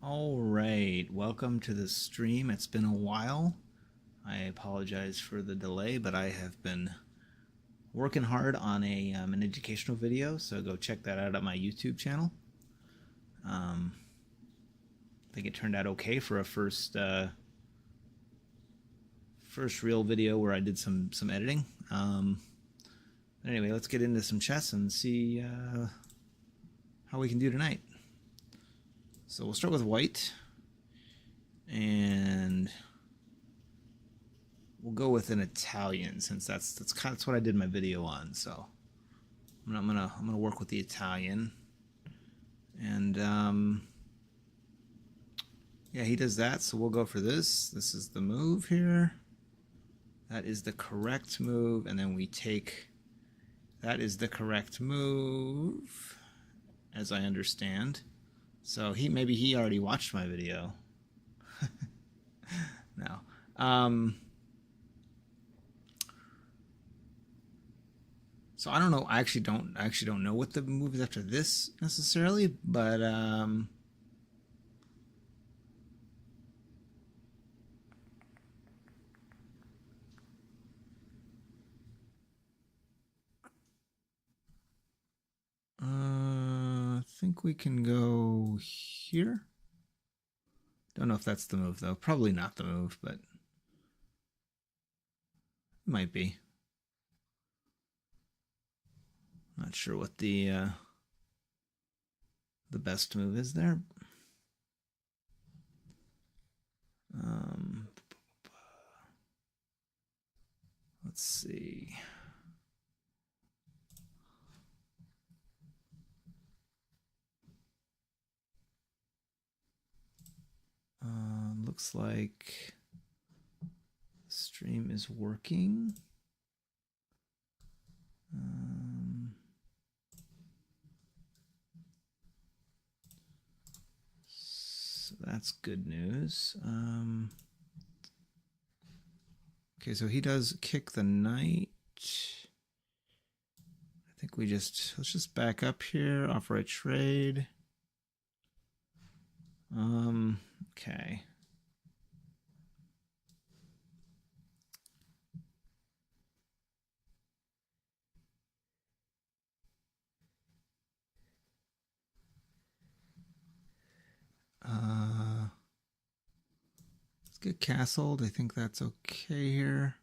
All right, welcome to the stream. It's been a while. I apologize for the delay, but I have been working hard on an educational video, so go check that out at my YouTube channel. I think it turned out okay for a first real video where I did some editing. Anyway, let's get into some chess and see how we can do tonight. So we'll start with white, and we'll go with an Italian since that's what I did my video on. So I'm gonna work with the Italian, and yeah, he does that. So we'll go for this. This is the move here. That is the correct move, and then we take. That is the correct move, as I understand. So maybe he already watched my video. No. So I don't know. I actually don't know what the move is after this necessarily, but I think we can go here. Don't know if that's the move though. Probably not the move, but it might be. Not sure what the best move is there. Let's see. Looks like the stream is working. So that's good news. Okay, so he does kick the knight. I think let's just back up here, offer a trade. Okay. Let's get castled. I think that's okay here.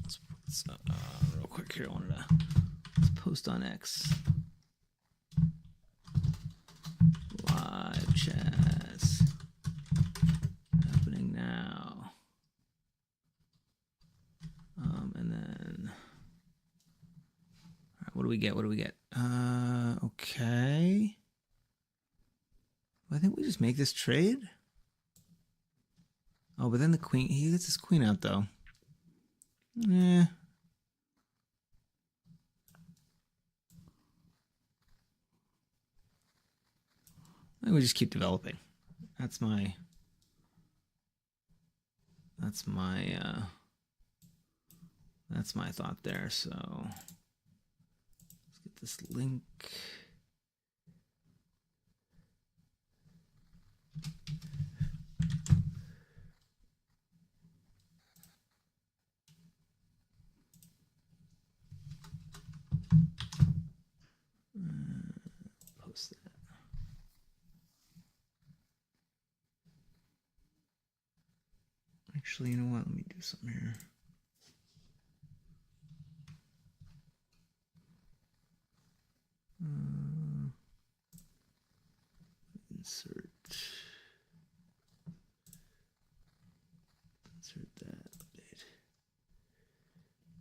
Let's real quick here. I wanted to post on X. Live chess happening now. And then, all right, what do we get? What do we get? Okay. I think we just make this trade. Oh, but then the queen, he gets his queen out though. Yeah. I think we just keep developing. That's my thought there. So let's get this link. Post that. Actually, you know what? Let me do something here. Insert that update.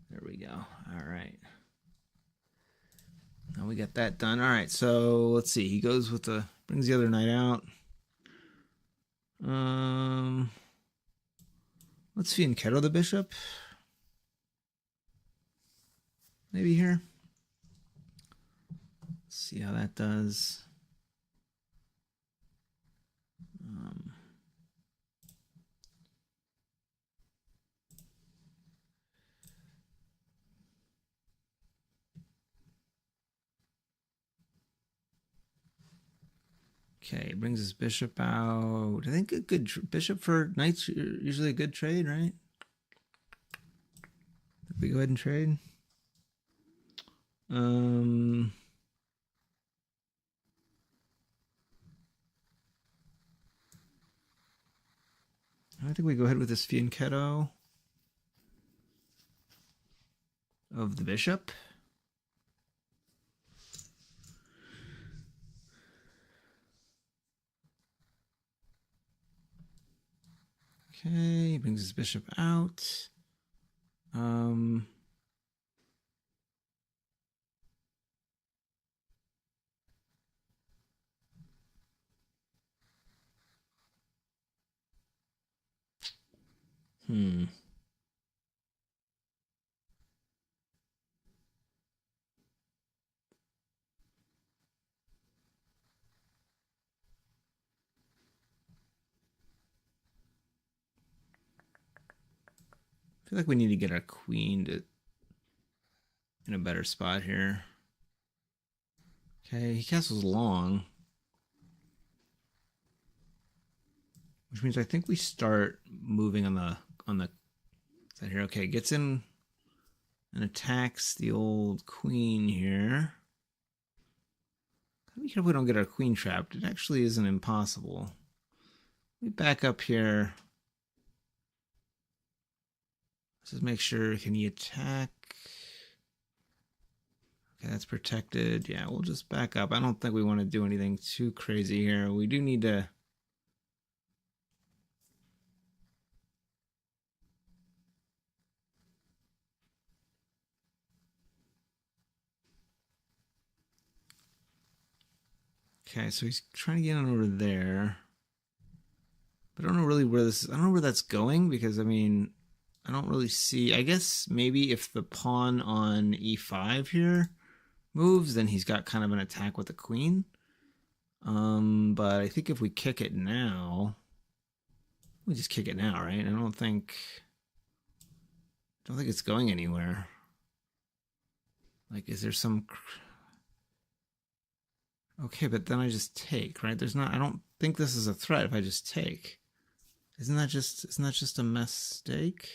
There we go. All right. Now we got that done. All right. So let's see. He goes with brings the other knight out. Let's fianchetto the bishop. Maybe here. Let's see how that does. Okay, brings his bishop out. I think a good bishop for knights usually a good trade, right? We go ahead and trade. I think we go ahead with this fianchetto of the bishop. Okay, he brings his bishop out. I feel like we need to get our queen in a better spot here. Okay, he castles long, which means I think we start moving on the side here. Okay, gets in and attacks the old queen here. Gotta be careful we don't get our queen trapped. It actually isn't impossible. We back up here. Let's just make sure, can he attack? Okay, that's protected. Yeah, we'll just back up. I don't think we want to do anything too crazy here. We do need to... Okay, so he's trying to get on over there. But I don't know really where this... I don't know where that's going because, I mean, I don't really see... I guess maybe if the pawn on e5 here moves, then he's got kind of an attack with the queen. But I think if we kick it now... We just kick it now, right? I don't think it's going anywhere. Like, is there some... Okay, but then I just take, right? There's not... I don't think this is a threat if I just take. Isn't that just a mistake?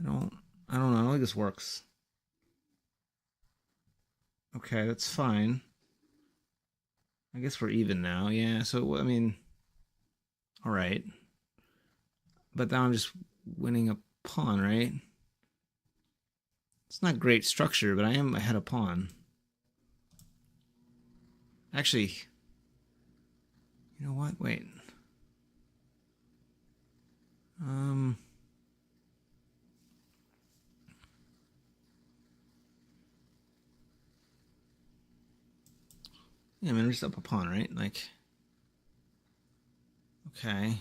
I don't know. I don't think this works. Okay, that's fine. I guess we're even now. Yeah, so, I mean... All right. But now I'm just winning a pawn, right? It's not great structure, but I am ahead of pawn. Actually, you know what? Wait. Yeah, I mean, we're just up a pawn, right? Like, okay.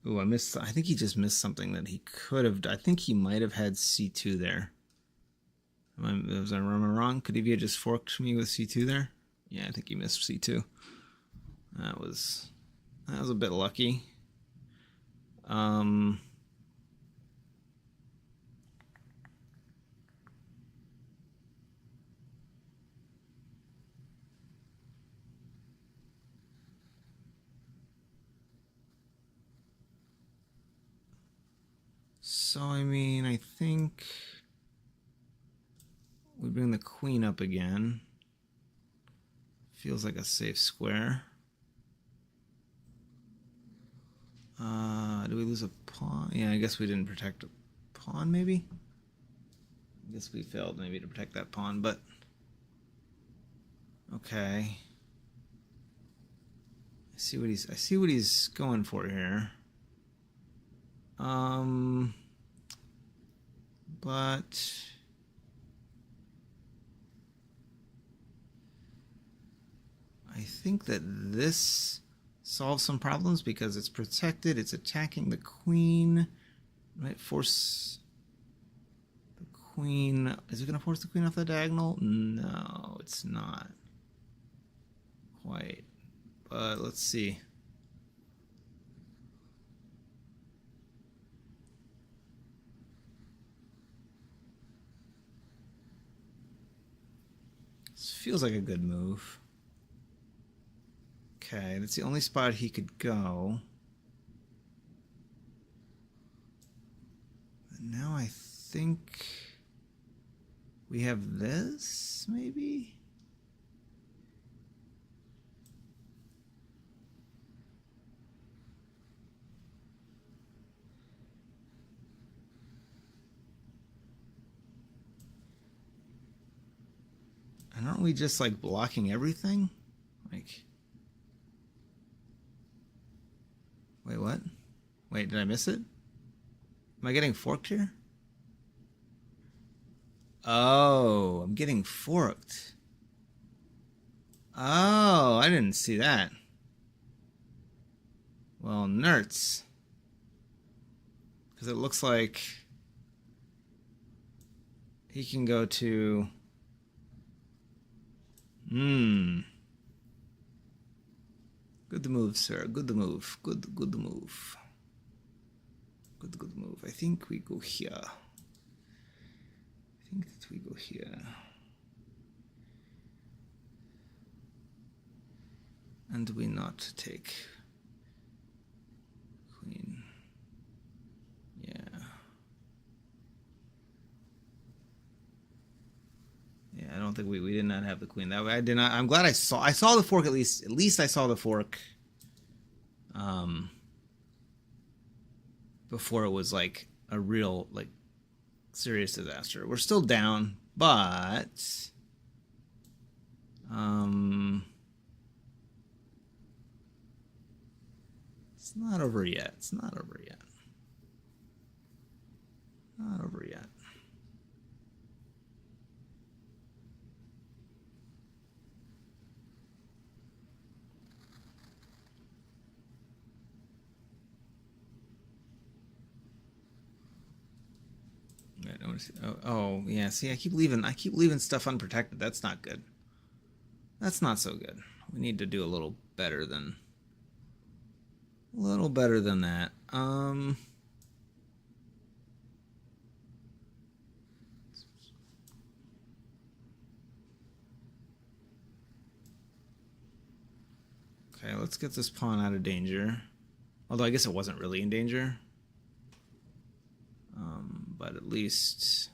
Ooh, I missed. I think he just missed something that he could have. I think he might have had c2 there. Was I wrong? Could he have just forked me with c2 there? Yeah, I think he missed c2. That was a bit lucky. So, I mean, I think we bring the queen up again. Feels like a safe square. Do we lose a pawn? Yeah, I guess we didn't protect a pawn, maybe? I guess we failed maybe to protect that pawn, but... Okay. I see what he's going for here. But I think that this solves some problems because it's protected, it's attacking the queen. Might force the queen. Is it going to force the queen off the diagonal? No, it's not quite. But let's see. This feels like a good move. Okay, that's the only spot he could go. But now I think we have this, maybe? And aren't we just like blocking everything? Like, wait, what? Wait, did I miss it? Am I getting forked here? Oh, I'm getting forked. Oh, I didn't see that. Well, nerds. Because it looks like he can go to... Good move, sir. Good move. Good move. Good move. I think we go here. I think that we go here. And we not take queen. Yeah. Yeah, I don't think we did not have the queen that way. I did not. I'm glad I saw the fork at least. At least I saw the fork. Before it was like a real like serious disaster. We're still down, but it's not over yet. It's not over yet. Not over yet. Oh yeah. See, I keep leaving stuff unprotected. That's not good. That's not so good. We need to do a little better than that. Okay, let's get this pawn out of danger. Although I guess it wasn't really in danger. But at least...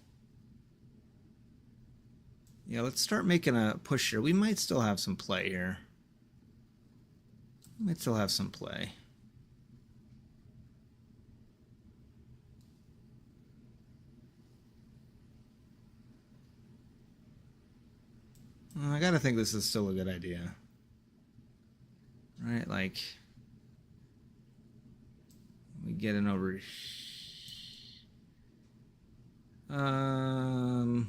Yeah, let's start making a push here. We might still have some play here. We might still have some play. I gotta think this is still a good idea. Right, like... We get an over... I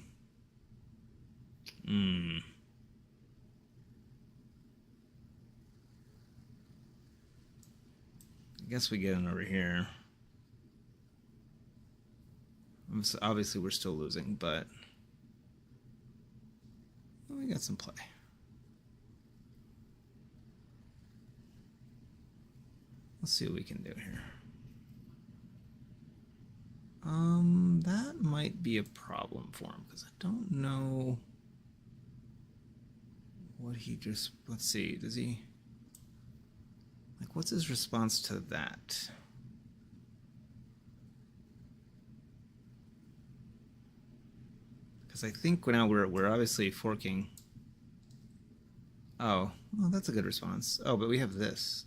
guess we get in over here. Obviously, we're still losing, but we got some play. Let's see what we can do here. That might be a problem for him because I don't know what he just... Let's see, does he... Like, what's his response to that? Because I think now we're obviously forking. Oh, well, that's a good response. Oh, but we have this.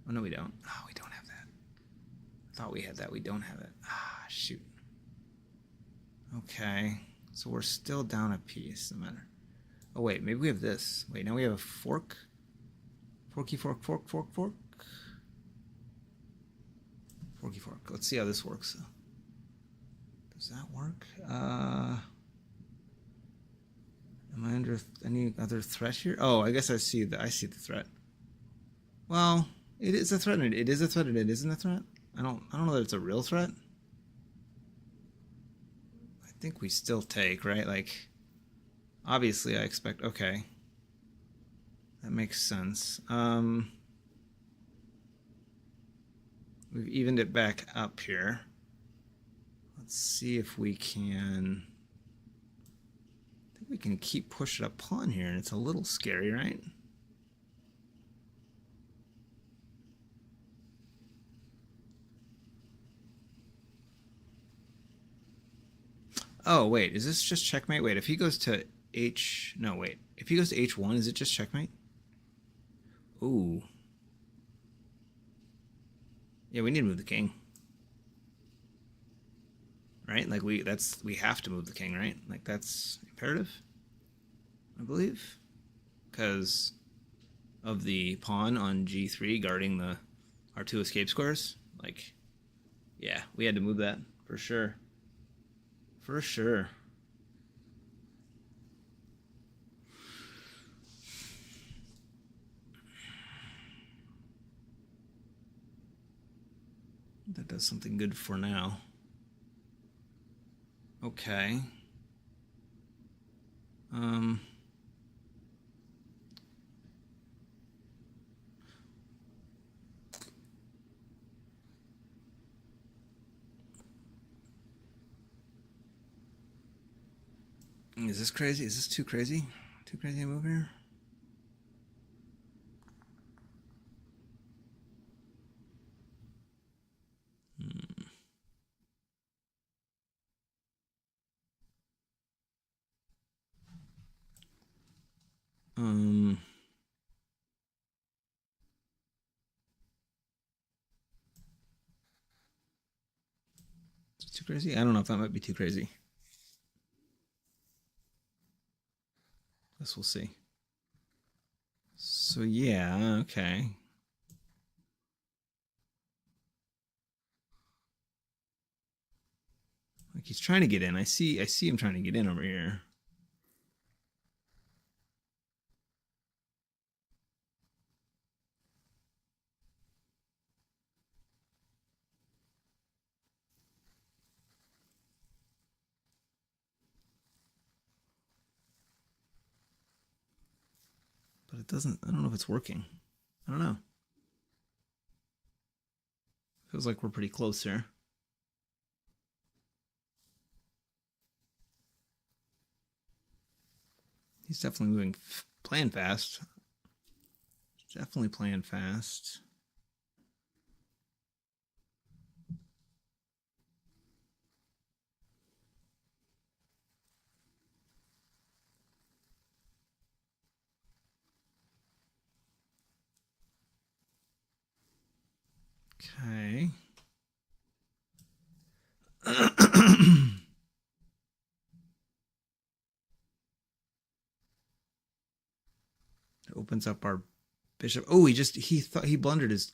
Oh, no, we don't. Oh, we don't have that. I thought we had that. We don't have it. Ah, shoot. Okay. So we're still down a piece, no matter. Oh, wait, maybe we have this. Wait, now we have a fork? Forky fork, fork, fork, fork. Forky fork. Let's see how this works. Does that work? Am I under any other threat here? Oh, I guess I see the threat. Well, it is a threat and it is a threat and it isn't a threat. I don't know that it's a real threat. I think we still take, right? Like, obviously I expect, okay. That makes sense. We've evened it back up here. Let's see if we can... I think We can keep pushing a pawn here, and it's a little scary, right? Oh, wait, is this just checkmate? Wait, if he goes to H... No, wait. If he goes to H1, is it just checkmate? Ooh. Yeah, we need to move the king. Right? Like, we have to move the king, right? Like, that's imperative, I believe. Because of the pawn on G3 guarding our two escape squares. Like, yeah, we had to move that, for sure. For sure. That does something good for now. Okay. Is this crazy? Is this too crazy? Too crazy to move here? It's too crazy? I don't know if that might be too crazy. Guess we'll see. So yeah, okay. Like he's trying to get in. I see him trying to get in over here. But it doesn't, I don't know if it's working. I don't know. Feels like we're pretty close here. He's definitely moving, playing fast. Definitely playing fast. Okay. Opens up our bishop. Oh, he blundered his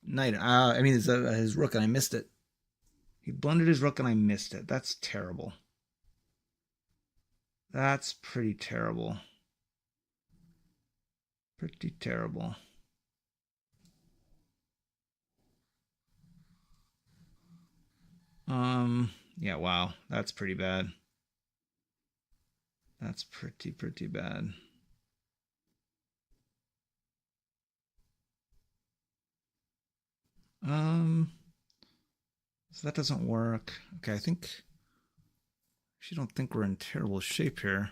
knight. I mean his rook, and I missed it. He blundered his rook, and I missed it. That's terrible. That's pretty terrible. Pretty terrible. Yeah, wow. That's pretty bad. That's pretty bad. So that doesn't work. Okay, I actually don't think we're in terrible shape here.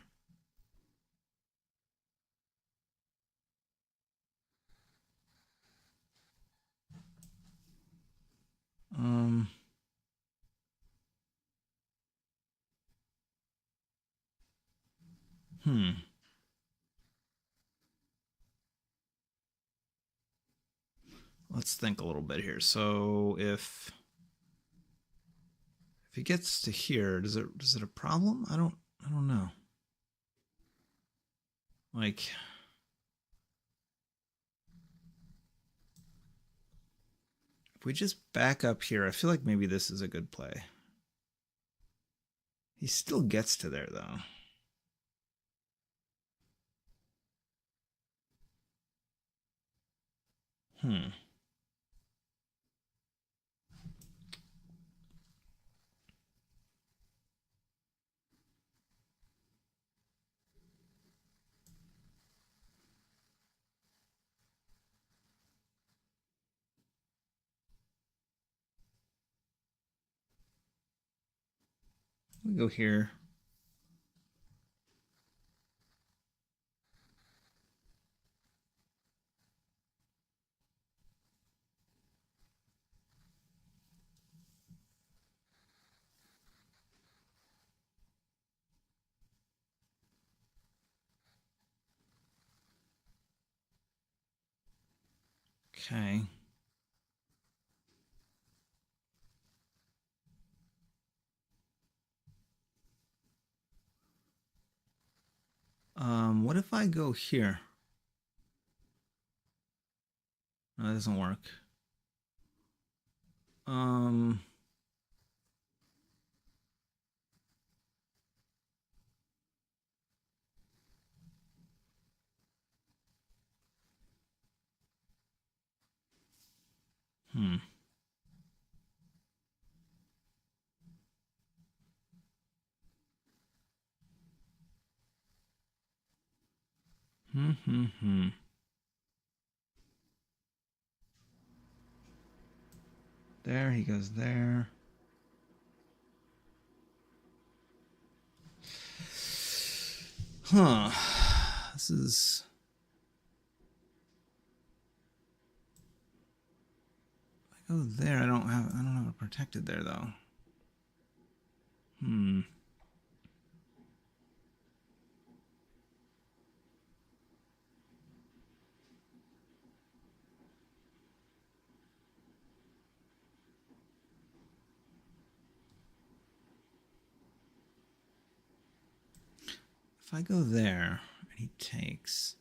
Um, hmm. Let's think a little bit here. So if he gets to here, does it a problem? I don't know. Like, if we just back up here, I feel like maybe this is a good play. He still gets to there though. Hmm. We go here. Okay. What if I go here? No, that doesn't work. Um, hmm. Hmm. There, he goes there. Huh. This is... If I go there, I don't have it protected there though. Hmm. If I go there and he takes,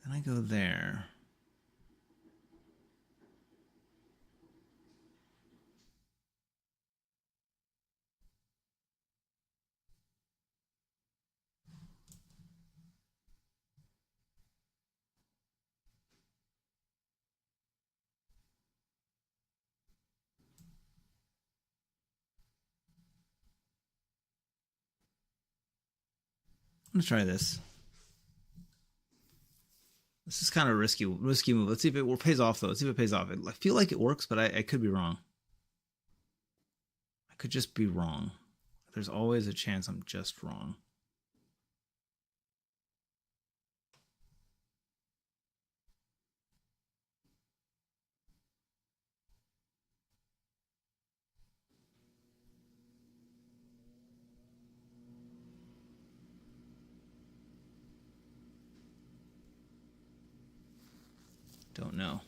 then I go there. I'm gonna try this. This is kind of a risky move. Let's see if it pays off though. Let's see if it pays off. I feel like it works, but I could be wrong. I could just be wrong. There's always a chance I'm just wrong. Don't know.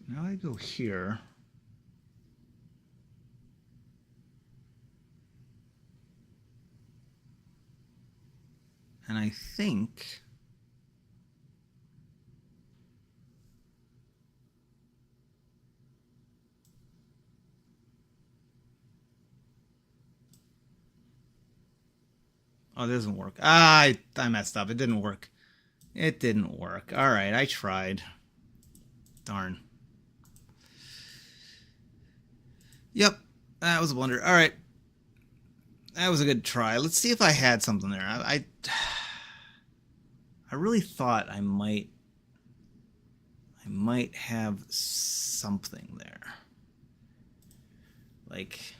But now I go here. And I think oh, it doesn't work. I messed up. It didn't work. It didn't work. All right, I tried. Darn. Yep, that was a blunder. All right, that was a good try. Let's see if I had something there. I really thought I might have something there. Like,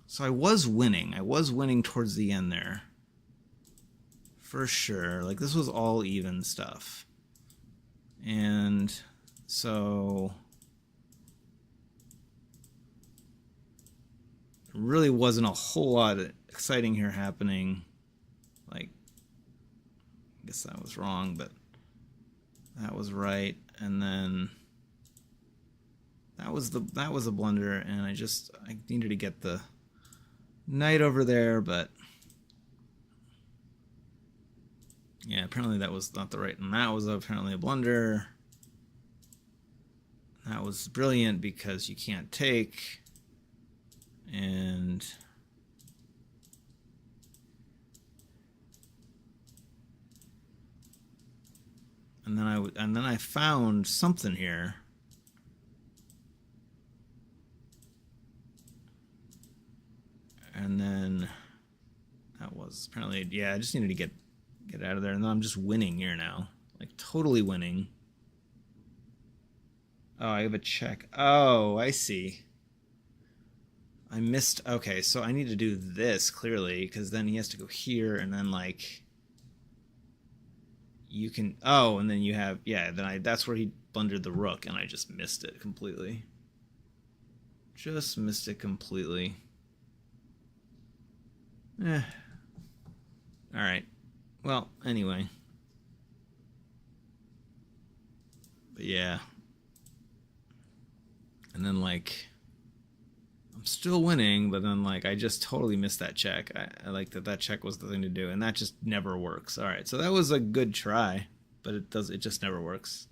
so I was winning. I was winning towards the end there. For sure. Like, this was all even stuff. And so there really wasn't a whole lot of exciting here happening. Like, I guess that was wrong, but that was right. And then that was a blunder, and I needed to get the knight over there, but yeah, apparently that was not the right, and that was apparently a blunder. That was brilliant because you can't take, and then I found something here. And then that was apparently, yeah, I just needed to get Get out of there. And then I'm just winning here now. Like, totally winning. Oh, I have a check. Oh, I see. I missed... Okay, so I need to do this, clearly, because then he has to go here, and then, like... You can... Oh, and then you have... Yeah, then that's where he blundered the rook, and I just missed it completely. Just missed it completely. Alright. Well, anyway. But yeah. And then, like... I'm still winning, but then, like, I just totally missed that check. I like that check was the thing to do, and that just never works. Alright, so that was a good try, but it just never works.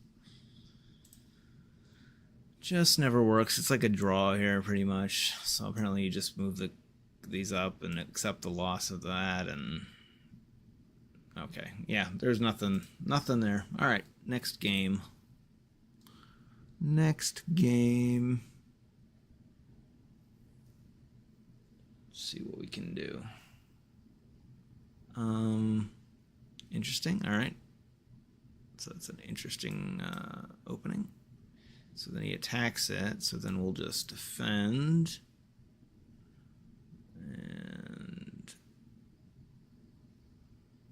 Just never works. It's like a draw here, pretty much. So apparently you just move these up and accept the loss of that, and... Okay, yeah, there's nothing there. Alright, next game. Next game. See what we can do. Interesting. All right. So that's an interesting opening. So then he attacks it. So then we'll just defend. And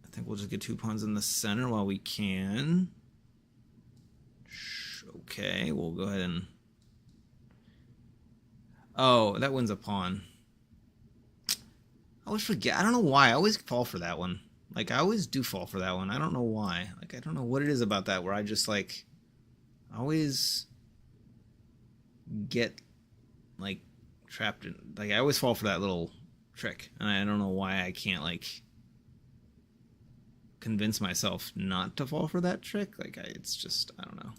I think we'll just get 2 pawns in the center while we can. Okay, we'll go ahead and... Oh, that wins a pawn. I always forget. I don't know why. I always fall for that one. Like, I always do fall for that one. I don't know why. Like, I don't know what it is about that where I just, like, always get, like, trapped in... Like, I always fall for that little trick. And I don't know why I can't, like, convince myself not to fall for that trick. Like, it's just... I don't know.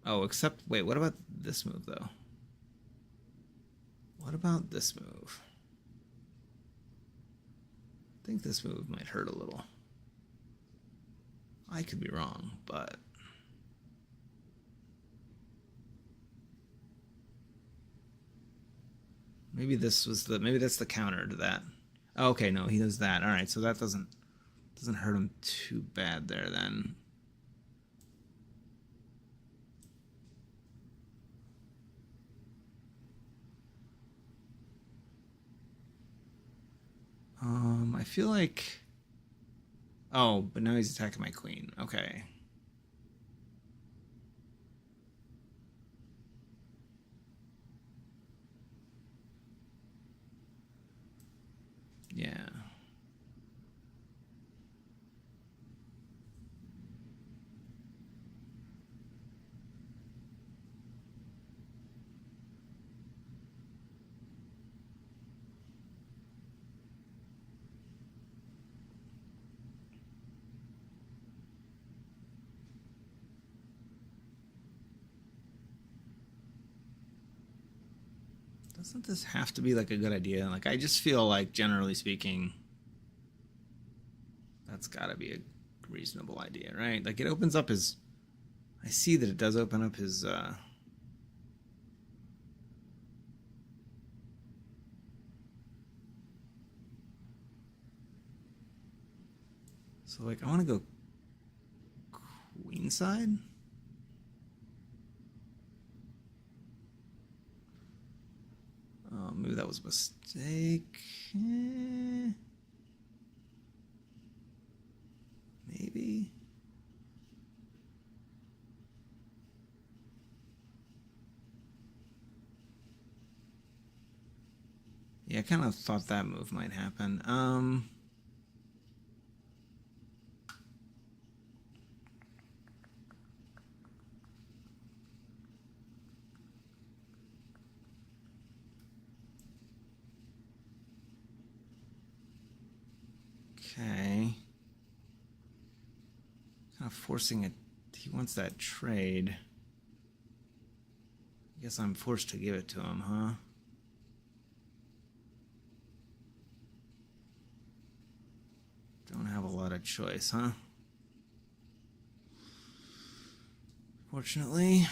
Oh, except... Wait, what about this move, though? What about this move? I think this move might hurt a little. I could be wrong, but... Maybe this was the... Maybe that's the counter to that. Oh, okay, no, he does that. Alright, so that doesn't hurt him too bad there, then. I feel like... Oh, but now he's attacking my queen. Okay. Yeah. Doesn't this have to be, like, a good idea? Like, I just feel like, generally speaking, that's gotta be a reasonable idea, right? Like, it opens up his... I see that it does open up his, So, like, I want to go queenside? Oh, maybe that was a mistake. Maybe. Yeah, I kind of thought that move might happen. Okay. Kind of forcing it. He wants that trade. I guess I'm forced to give it to him, huh? Don't have a lot of choice, huh? Fortunately.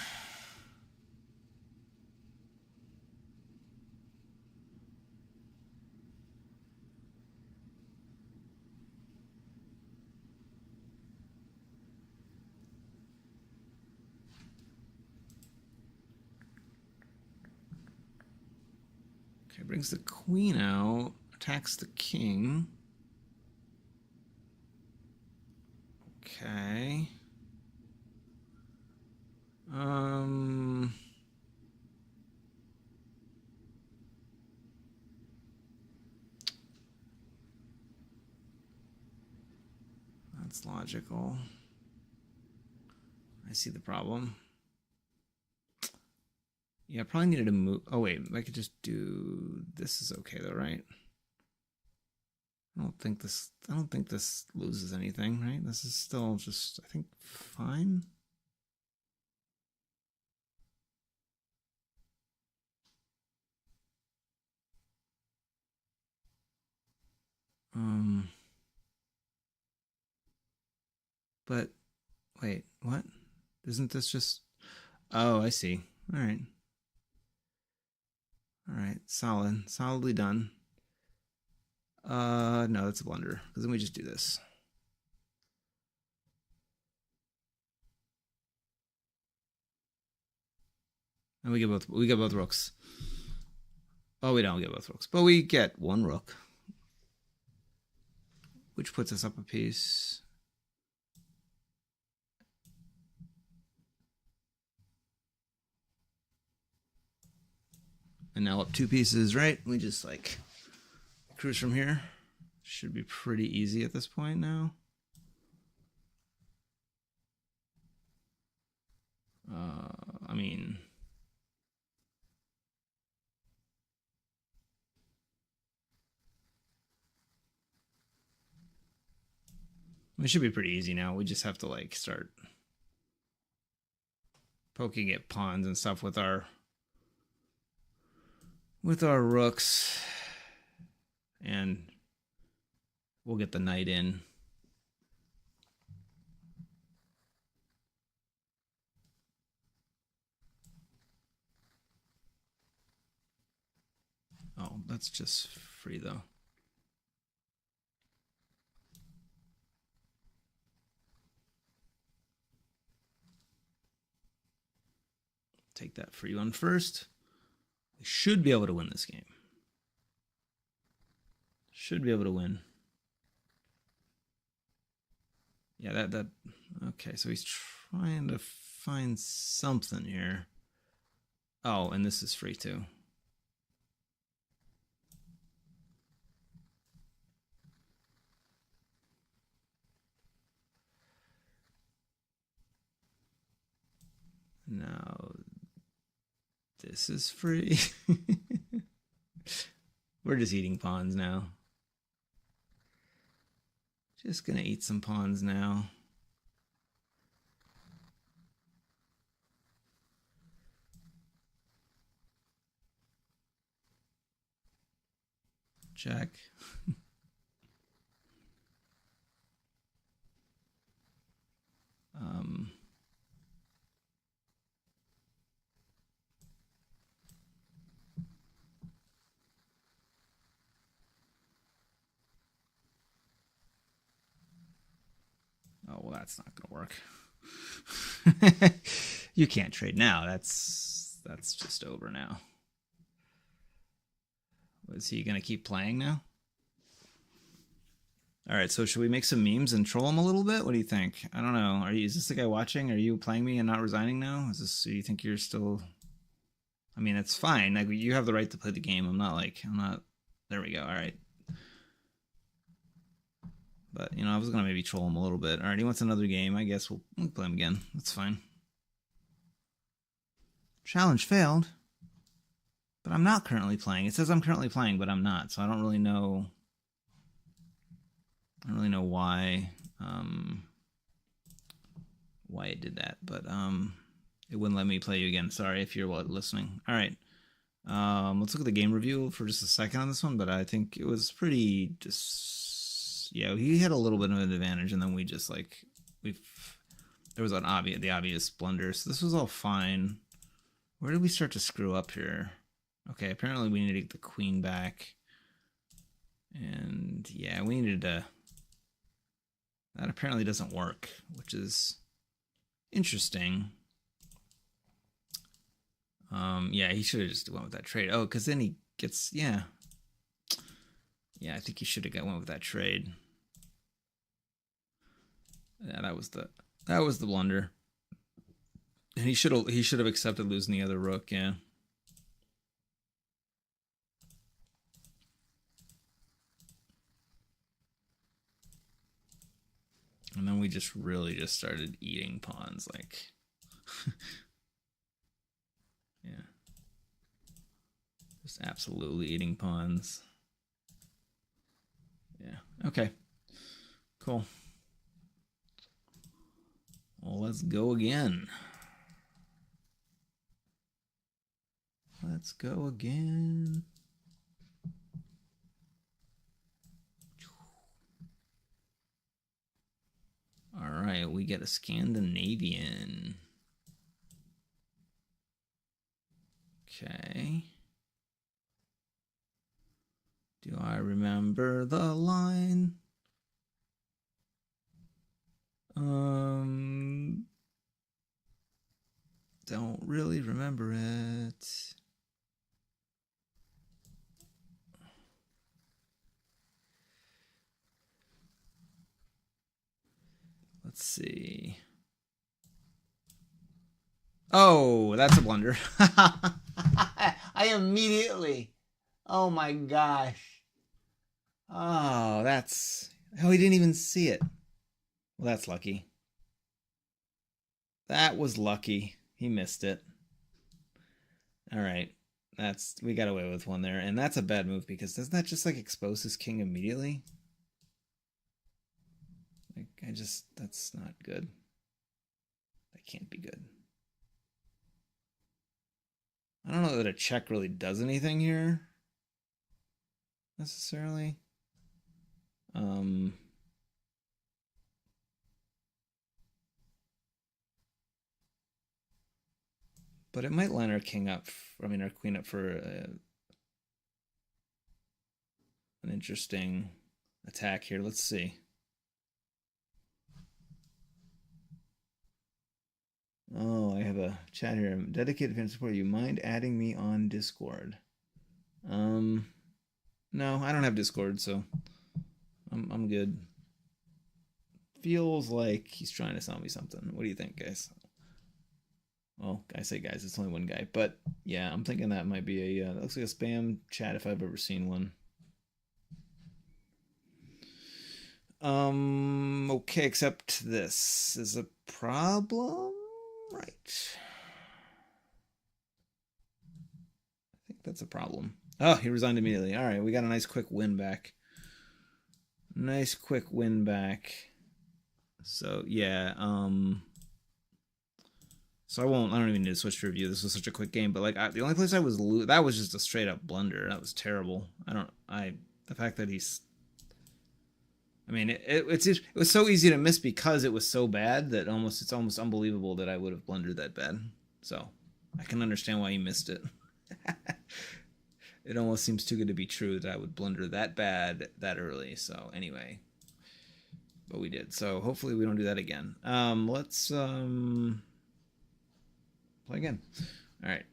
Okay, brings the queen out, attacks the king. Okay. That's logical. I see the problem. Yeah, I probably needed to move. Oh wait, I could just do. This is okay though, right? I don't think this loses anything, right? This is still just, I think, fine. But wait, what? Isn't this just? Oh, I see. All right. All right, solidly done. No, that's a blunder because then we just do this. And we get both rooks. Oh, we don't get both rooks, but we get one rook, which puts us up a piece. And now up 2 pieces, right? We just like cruise from here. Should be pretty easy at this point now. I mean, it should be pretty easy now. We just have to like start poking at pawns and stuff with our rooks, and we'll get the knight in. Oh, that's just free though. Take that free one first. We should be able to win this game. Should be able to win. Yeah, that okay, so he's trying to find something here. Oh, and this is free too. Now this is free. We're just eating pawns now. Just gonna eat some pawns now. Check. Oh, well, that's not gonna work. You can't trade now. That's just over now. Is he gonna keep playing now? All right, so should we make some memes and troll him a little bit? What do you think? I don't know. Is this the guy watching? Are you playing me and not resigning now? Do you think you're still? I mean, it's fine. Like, you have the right to play the game. I'm not. There we go. All right. But, I was going to maybe troll him a little bit. All right, he wants another game. I guess we'll play him again. That's fine. Challenge failed. But I'm not currently playing. It says I'm currently playing, but I'm not. So I don't really know. Why it did that. But it wouldn't let me play you again. Sorry if you're listening. All right. Let's look at the game review for just a second on this one. But I think it was pretty just... Yeah, he had a little bit of an advantage, and then we just there was the obvious blunder. So this was all fine. Where did we start to screw up here? Okay, apparently we need to get the queen back. And yeah, we needed to... That apparently doesn't work, which is interesting. Yeah, he should have just went with that trade. Oh, because then he gets, yeah. Yeah, I think he should have went with that trade. Yeah, that was the blunder. And he should have accepted losing the other rook, yeah. And then we just really just started eating pawns, like yeah. Just absolutely eating pawns. Yeah. Okay. Cool. Well, let's go again. Let's go again. All right, we get a Scandinavian. Okay. Do I remember the line? Don't really remember it. Let's see. Oh, that's a blunder. I immediately. Oh my gosh. Oh, that's. Oh, he didn't even see it. Well, that's lucky. That was lucky. He missed it. All right. We got away with one there. And that's a bad move because doesn't that just like expose his king immediately? Like, that's not good. That can't be good. I don't know that a check really does anything here necessarily. But it might line our king up, our queen up for an interesting attack here. Let's see. Oh, I have a chat here. I'm dedicated fan support. You mind adding me on Discord? No, I don't have Discord, so I'm good. Feels like he's trying to sell me something. What do you think, guys? Well, I say guys, it's only one guy, but yeah, I'm thinking that might be that looks like a spam chat if I've ever seen one. Okay, except this is a problem, right? I think that's a problem. Oh, he resigned immediately. All right, we got a nice quick win back. Nice quick win back. So yeah, so I don't even need to switch to review. This was such a quick game, but like the only place I was that was just a straight up blunder. That was terrible. The fact that he's, I mean, it was so easy to miss because it was so bad that it's almost unbelievable that I would have blundered that bad. So I can understand why he missed it. It almost seems too good to be true that I would blunder that bad that early. So anyway, but we did. So hopefully we don't do that again. Let's play again. All right.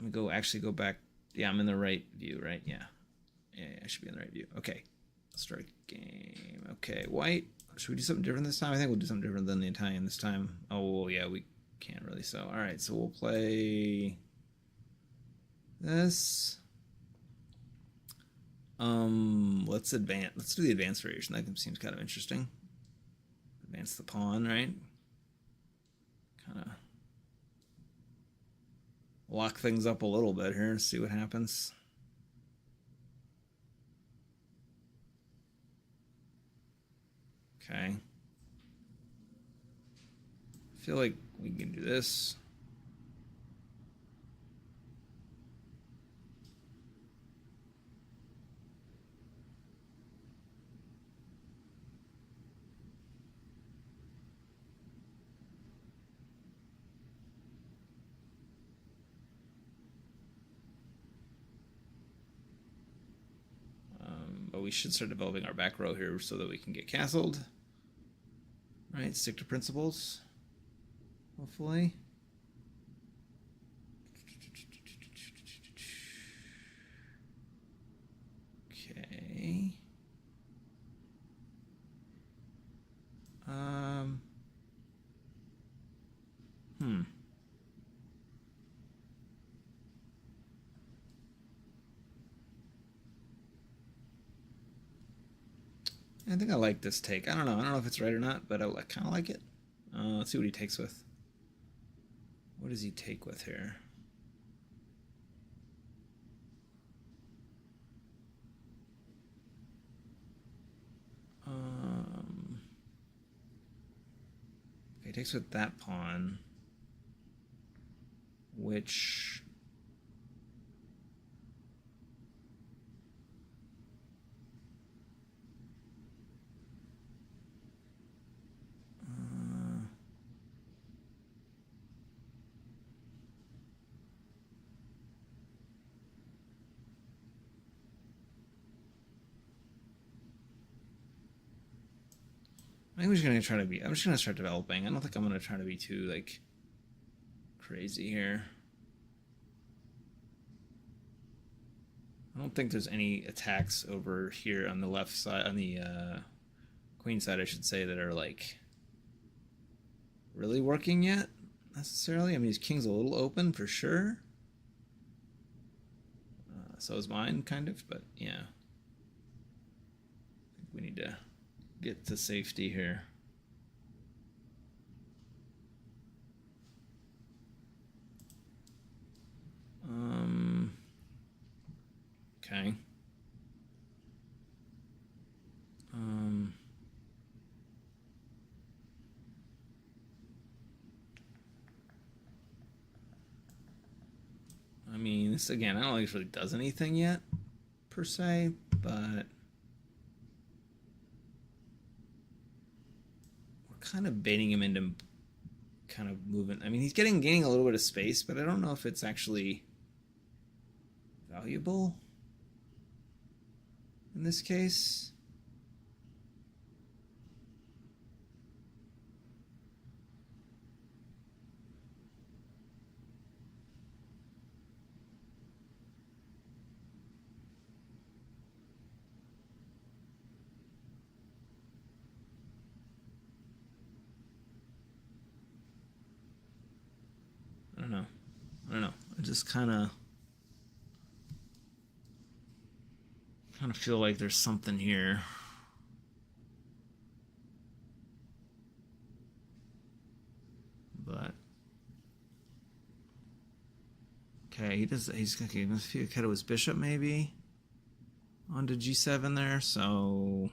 Let me actually go back. Yeah, I'm in the right view, right? Yeah, I should be in the right view. Okay. Start game. Okay, white. Should we do something different this time? I think we'll do something different than the Italian this time. Oh, yeah, we can't really. So, all right. So we'll play this. Let's advance. Let's do the advanced variation. That seems kind of interesting. Advance the pawn, right? Kind of lock things up a little bit here and see what happens. Okay. I feel like we can do this. But we should start developing our back row here so that we can get castled. Right, stick to principles. Hopefully. I think I like this take. I don't know. I don't know if it's right or not, but I kind of like it. Let's see what he takes with. What does he take with here? Okay, he takes with that pawn, which I think we're just gonna try to be. I'm just gonna start developing. I don't think I'm gonna try to be too like crazy here. I don't think there's any attacks over here on the left side, on the queen side, I should say, that are like really working yet necessarily. I mean, his king's a little open for sure. So is mine, kind of, but yeah. I think we need to get to safety here. Okay. I mean, this again, I don't think it really does anything yet, per se, but we're kind of baiting him into kind of moving. I mean, he's gaining a little bit of space, but I don't know if it's actually valuable in this case. I don't know. I just kind of feel like there's something here. But okay, he's okay, must be ahead of his bishop maybe onto g7 there, so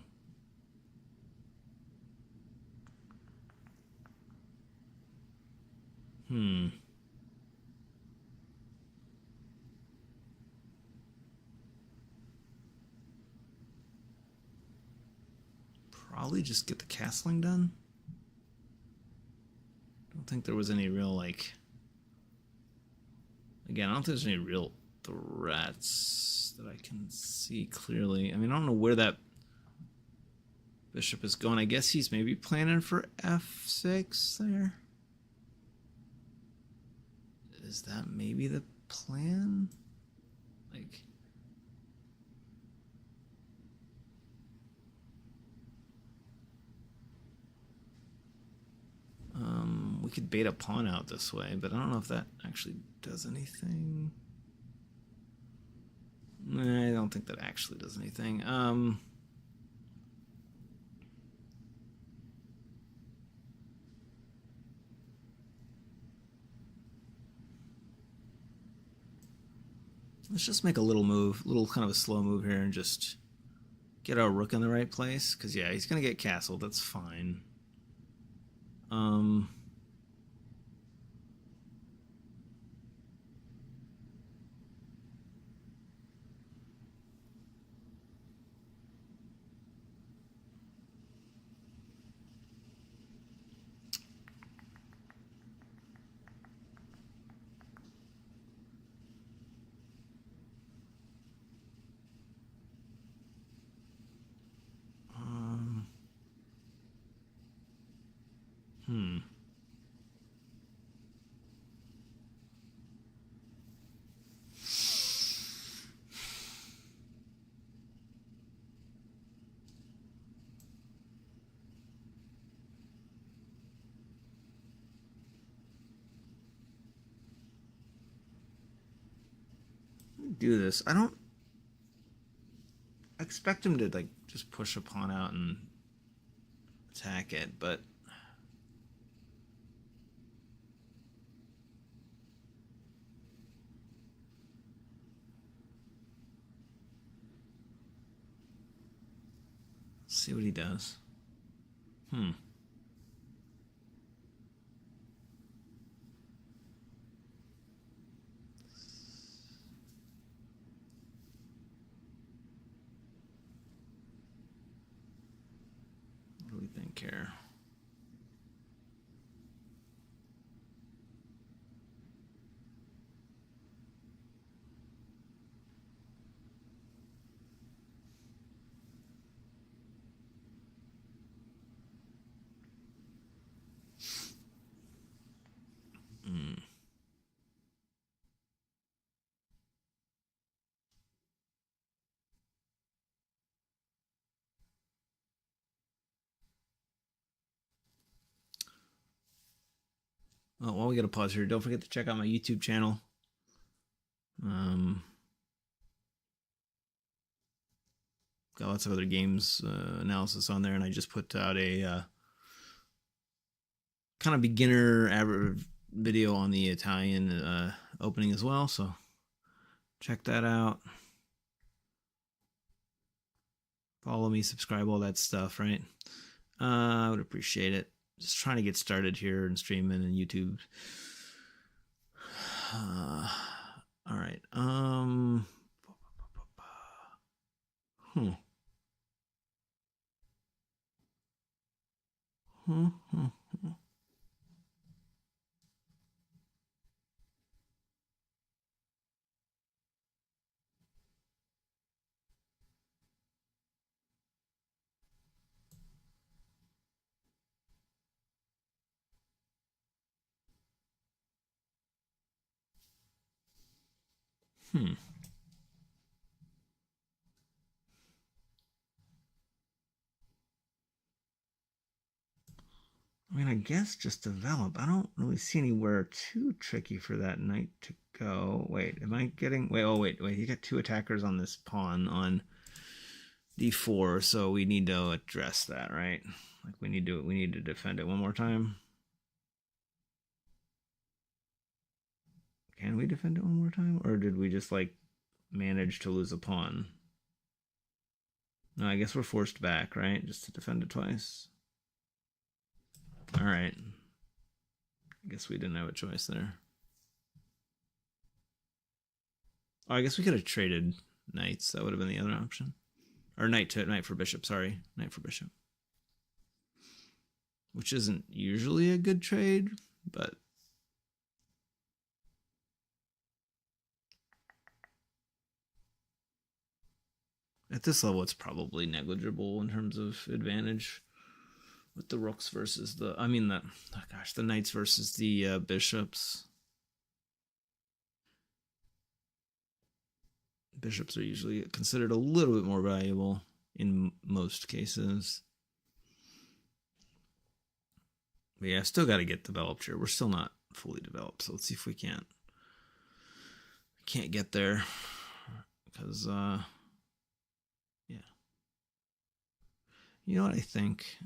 probably just get the castling done. I don't think there was any real, like, again, I don't think there's any real threats that I can see clearly. I mean, I don't know where that bishop is going. I guess he's maybe planning for f6 there. Is that maybe the plan? Like, we could bait a pawn out this way, but I don't know if that actually does anything. Nah, I don't think that actually does anything. Let's just make a little move, kind of a slow move here, and just get our rook in the right place. Because, yeah, he's going to get castled. That's fine. Do this. I expect him to like just push a pawn out and attack it, but let's see what he does. What do we think here? Oh, well, we got to pause here. Don't forget to check out my YouTube channel. Got lots of other games analysis on there, and I just put out a kind of beginner average video on the Italian opening as well, so check that out. Follow me, subscribe, all that stuff, right? I would appreciate it. Just trying to get started here and streaming and YouTube. All right. I mean, I guess just develop. I don't really see anywhere too tricky for that knight to go. Wait, am I getting... Wait, oh, wait. You got two attackers on this pawn on d4, so we need to address that, right? Like, we need to defend it one more time. Can we defend it one more time? Or did we just, like, manage to lose a pawn? No, I guess we're forced back, right? Just to defend it twice. All right. I guess we didn't have a choice there. Oh, I guess we could have traded knights. That would have been the other option. Or knight for bishop, sorry. Knight for bishop. Which isn't usually a good trade, but... At this level, it's probably negligible in terms of advantage with the rooks versus the... I mean, the knights versus the bishops. Bishops are usually considered a little bit more valuable in most cases. But yeah, still got to get developed here. We're still not fully developed, so let's see if we can't get there. Because, yeah. You know what I think?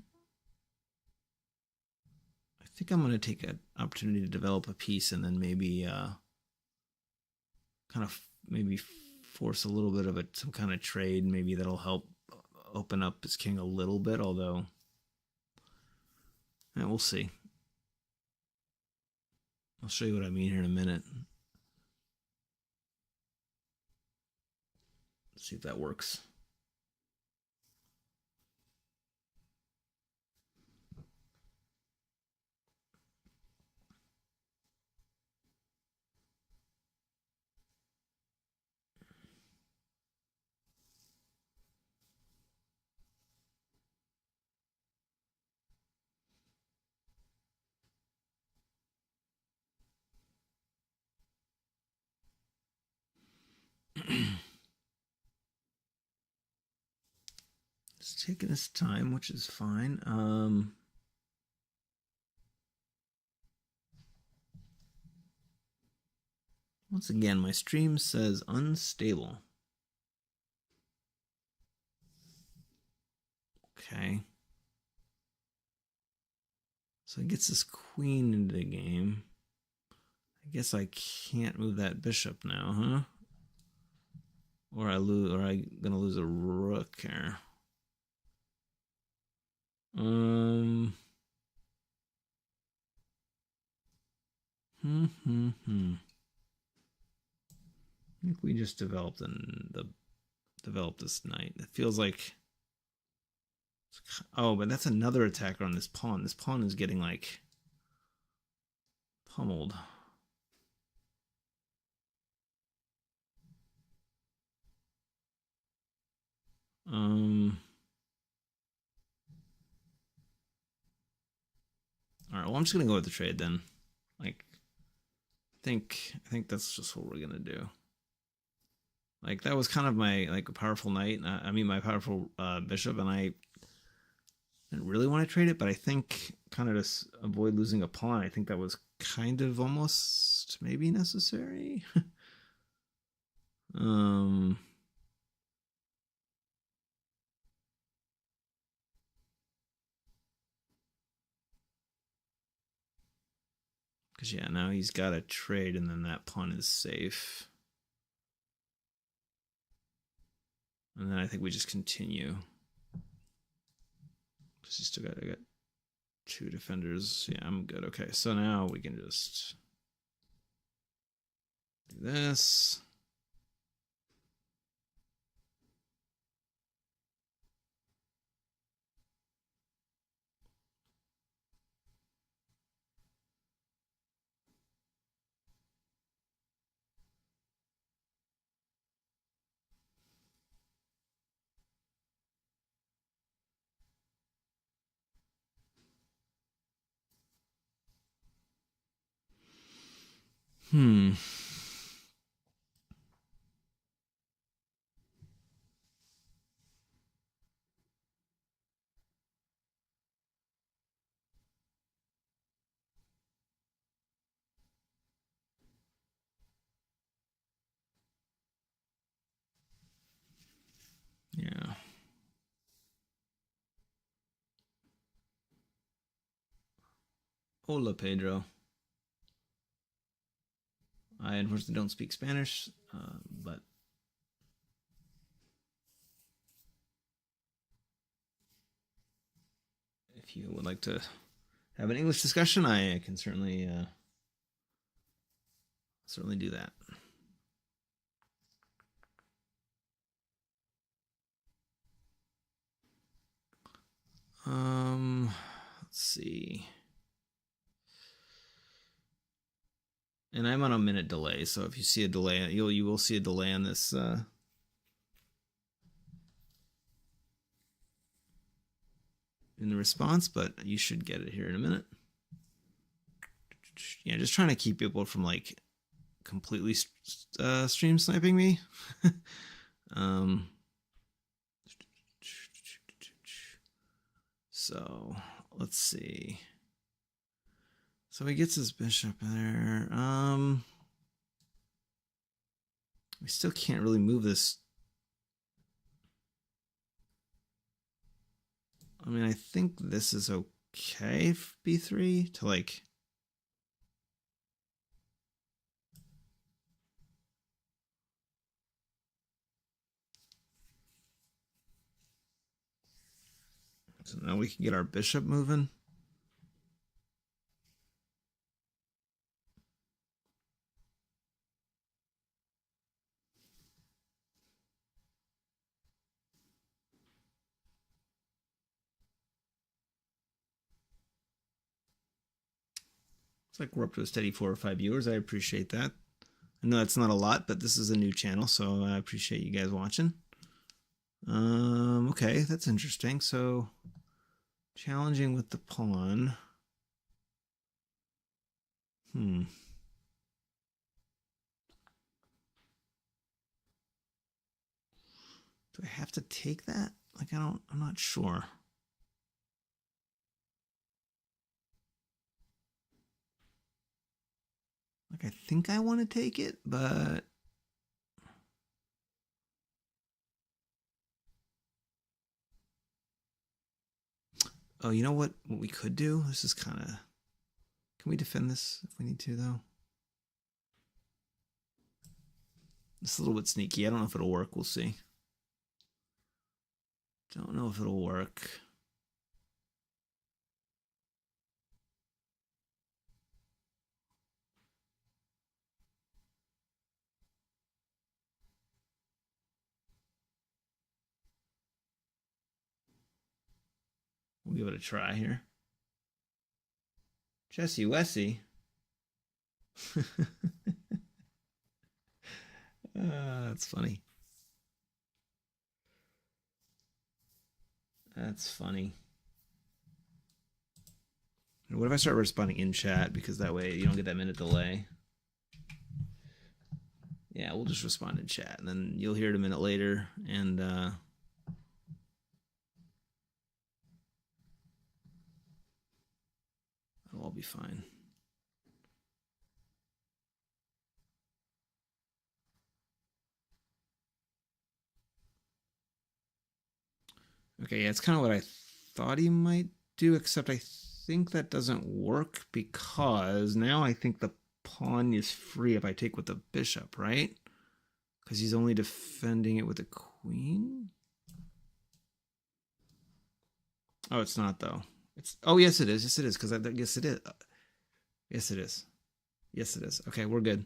I think I'm going to take an opportunity to develop a piece and then maybe kind of maybe force a little bit of some kind of trade. Maybe that'll help open up his king a little bit, although yeah, we'll see. I'll show you what I mean here in a minute. Let's see if that works. It's taking its time, which is fine. Once again, my stream says unstable. Okay. So he gets this queen into the game. I guess I can't move that bishop now, huh? Or I lose, or I'm gonna lose a rook here. I think we just developed this knight. It feels like, oh, but that's another attacker on this pawn. This pawn is getting like pummeled. All right, well, I'm just gonna go with the trade then. Like, I think that's just what we're gonna do. Like, that was kind of my like a powerful knight. I mean, my powerful bishop, and I didn't really want to trade it, but I think kind of to avoid losing a pawn, I think that was kind of almost maybe necessary. Because, yeah, now he's got a trade, and then that pawn is safe. And then I think we just continue. Because he's still got, I got 2 defenders. Yeah, I'm good. Okay, so now we can just do this. Yeah. Hola, Pedro. I unfortunately don't speak Spanish, but if you would like to have an English discussion, I can certainly do that. Let's see. And I'm on a minute delay, so if you see a delay, you will see a delay on this. In the response, but you should get it here in a minute. Yeah, just trying to keep people from like completely stream sniping me. So let's see. So he gets his bishop there. We still can't really move this. I mean, I think this is okay, b3 to like. So now we can get our bishop moving. It's like we're up to a steady 4 or 5 viewers. I appreciate that. I know that's not a lot, but this is a new channel, so I appreciate you guys watching. Okay, that's interesting. So, challenging with the pawn. Do I have to take that? Like, I'm not sure. Like, I think I want to take it, but Oh, you know what we could do? This is kind of... Can we defend this if we need to, though? It's a little bit sneaky. I don't know if it'll work. We'll see. Don't know if it'll work. We'll give it a try here. Jesse Wessie. That's funny. That's funny. What if I start responding in chat? Because that way you don't get that minute delay. Yeah, we'll just respond in chat, and then you'll hear it a minute later, and it'll all be fine. Okay, yeah, it's kind of what I thought he might do, except I think that doesn't work because now I think the pawn is free if I take with the bishop, right? Because he's only defending it with the queen. Oh, it's not though. It's yes, it is. Yes, it is. Because I guess it is. Yes, it is. Yes, it is. Okay, we're good.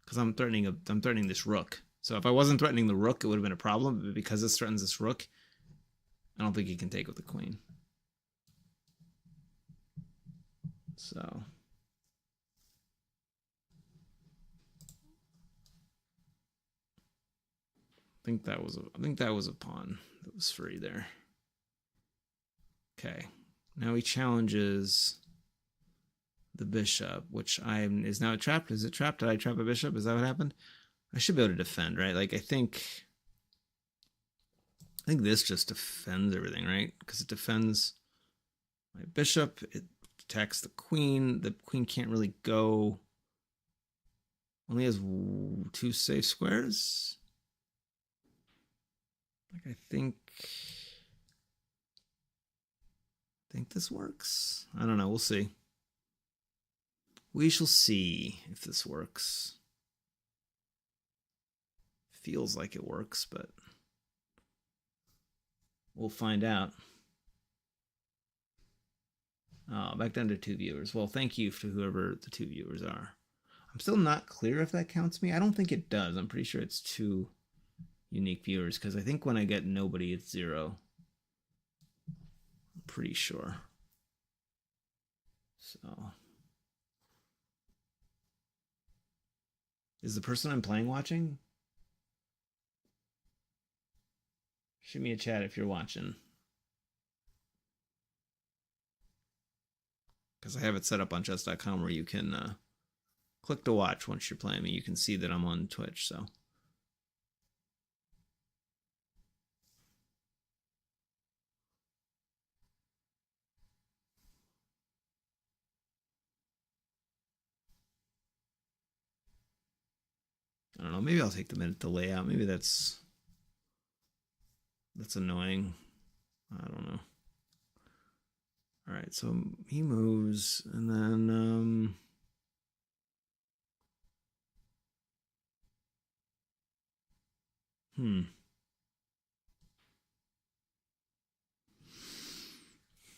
Because I'm threatening this rook. So if I wasn't threatening the rook, it would have been a problem. But because this threatens this rook, I don't think he can take with the queen. So I think that was a pawn that was free there. Okay. Now he challenges the bishop, which is now trapped. Is it trapped? Did I trap a bishop? Is that what happened? I should be able to defend, right? Like I think this just defends everything, right? Because it defends my bishop, it attacks the queen. The queen can't really go. Only has 2 safe squares. Like I think this works. I don't know. We'll see. We shall see if this works. Feels like it works, but we'll find out. Oh, back down to 2 viewers. Well, thank you to whoever the 2 viewers are. I'm still not clear if that counts me. I don't think it does. I'm pretty sure it's 2 unique viewers because I think when I get nobody, it's 0. I'm pretty sure. So, is the person I'm playing watching? Shoot me a chat if you're watching. Because I have it set up on chess.com where you can click to watch once you're playing me. You can see that I'm on Twitch, so. I don't know. Maybe I'll take the minute to lay out. Maybe that's annoying. I don't know. All right, so he moves, and then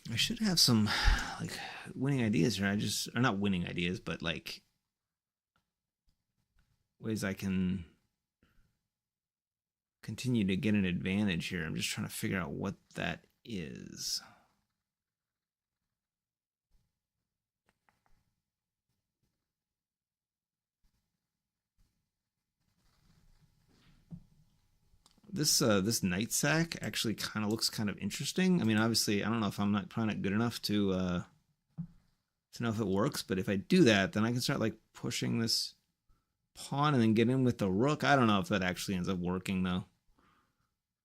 I should have some like winning ideas here. Or not winning ideas, but like ways I can continue to get an advantage here. I'm just trying to figure out what that is. This knight sack actually kind of looks kind of interesting. I mean, obviously, I don't know if I'm probably not good enough to know if it works, but if I do that, then I can start like pushing this pawn and then get in with the rook. I don't know if that actually ends up working though.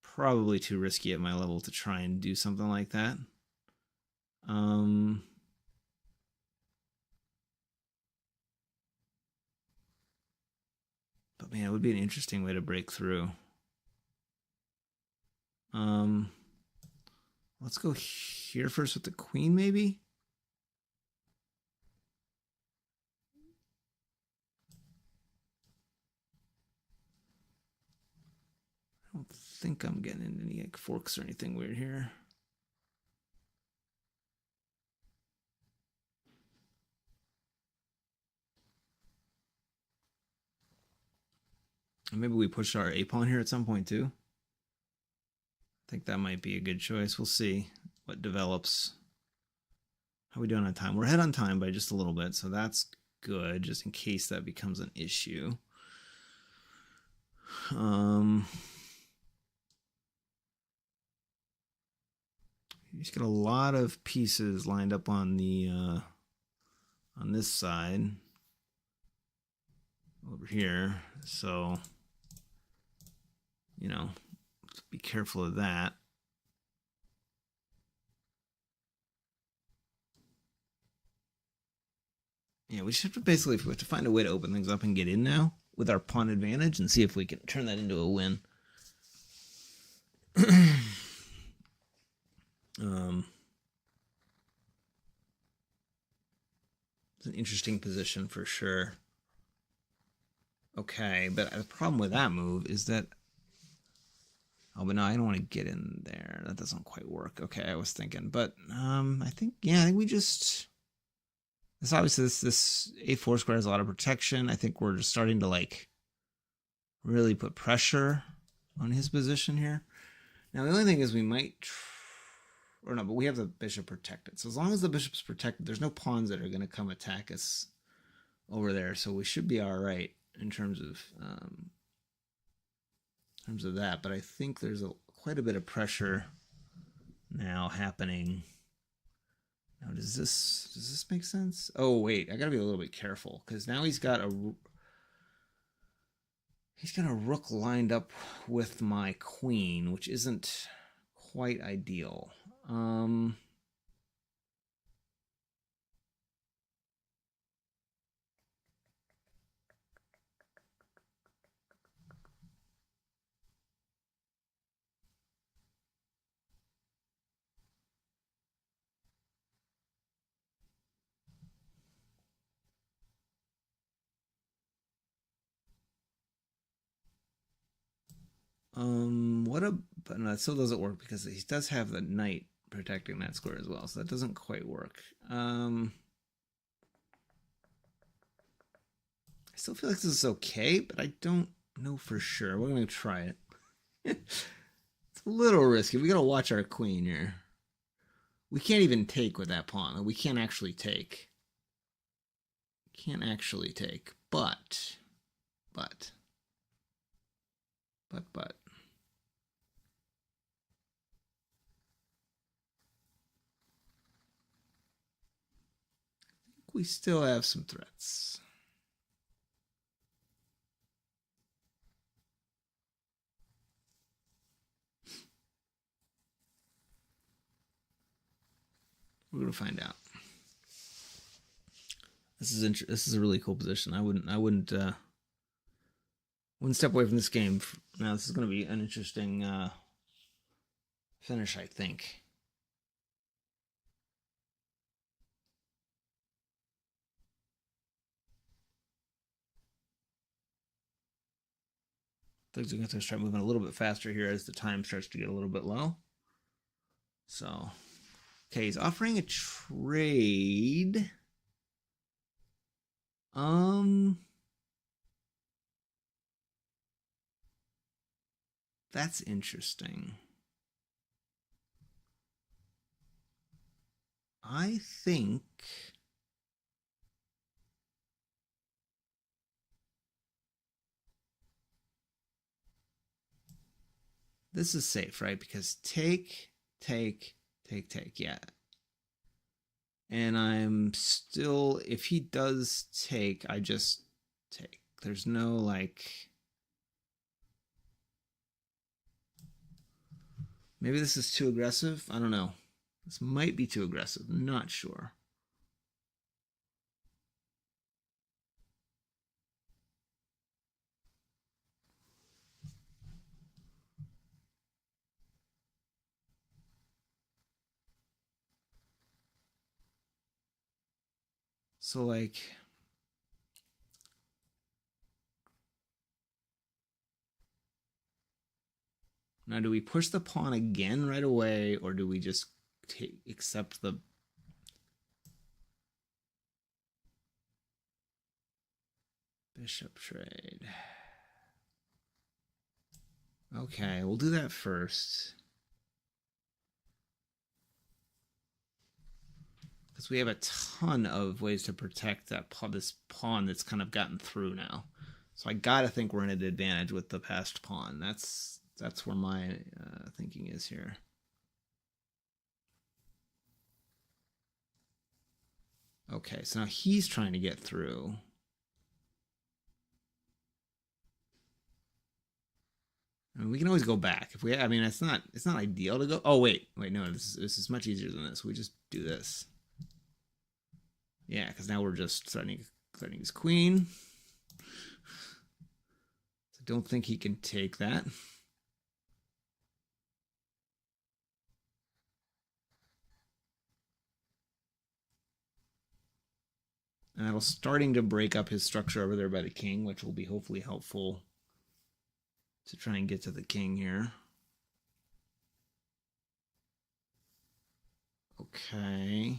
Probably too risky at my level to try and do something like that. But man, it would be an interesting way to break through. Let's go here first with the queen, maybe? I don't think I'm getting into any like forks or anything weird here. Maybe we push our a pawn here at some point too. I think that might be a good choice. We'll see what develops. How are we doing on time? We're ahead on time by just a little bit, so that's good, just in case that becomes an issue. He's got a lot of pieces lined up on the on this side over here, so you know, be careful of that. Yeah, we should basically we have to find a way to open things up and get in now with our pawn advantage and see if we can turn that into a win. It's an interesting position for sure. Okay, but the problem with that move is that... Oh, but no, I don't want to get in there. That doesn't quite work. Okay, I was thinking. But I think we just... This obviously, this A4 square has a lot of protection. I think we're just starting to, like, really put pressure on his position here. Now, the only thing is we might... Or no, but we have the bishop protected. So as long as the bishop's protected, there's no pawns that are going to come attack us over there. So we should be all right in terms of that. But I think there's quite a bit of pressure now happening. Now, does this make sense? Oh, wait, I got to be a little bit careful because now he's got a rook lined up with my queen, which isn't quite ideal. But no, that still doesn't work because he does have the knight protecting that square as well, so that doesn't quite work. I still feel like this is okay, but I don't know for sure. We're gonna try it. It's a little risky. We gotta watch our queen here. We can't even take with that pawn. We can't actually take. But. We still have some threats. We're gonna find out. This is a really cool position. I wouldn't step away from this game. Now this is gonna be an interesting finish, I think. Things are going to start moving a little bit faster here as the time starts to get a little bit low. So, okay, he's offering a trade. That's interesting. I think this is safe, right? Because take, yeah. And I'm still, if he does take, I just take. There's no like... Maybe this is too aggressive. I don't know. This might be too aggressive. I'm not sure. So like, now do we push the pawn again right away, or do we just accept the bishop trade? Okay, we'll do that first. Because we have a ton of ways to protect this pawn that's kind of gotten through now. So I gotta think we're in an advantage with the passed pawn. That's where my thinking is here. Okay, so now he's trying to get through. I mean, we can always go back if we. I mean, it's not ideal to go. Oh wait, no, this is much easier than this. We just do this. Yeah, because now we're just threatening his queen. So don't think he can take that. And that'll starting to break up his structure over there by the king, which will be hopefully helpful to try and get to the king here. Okay.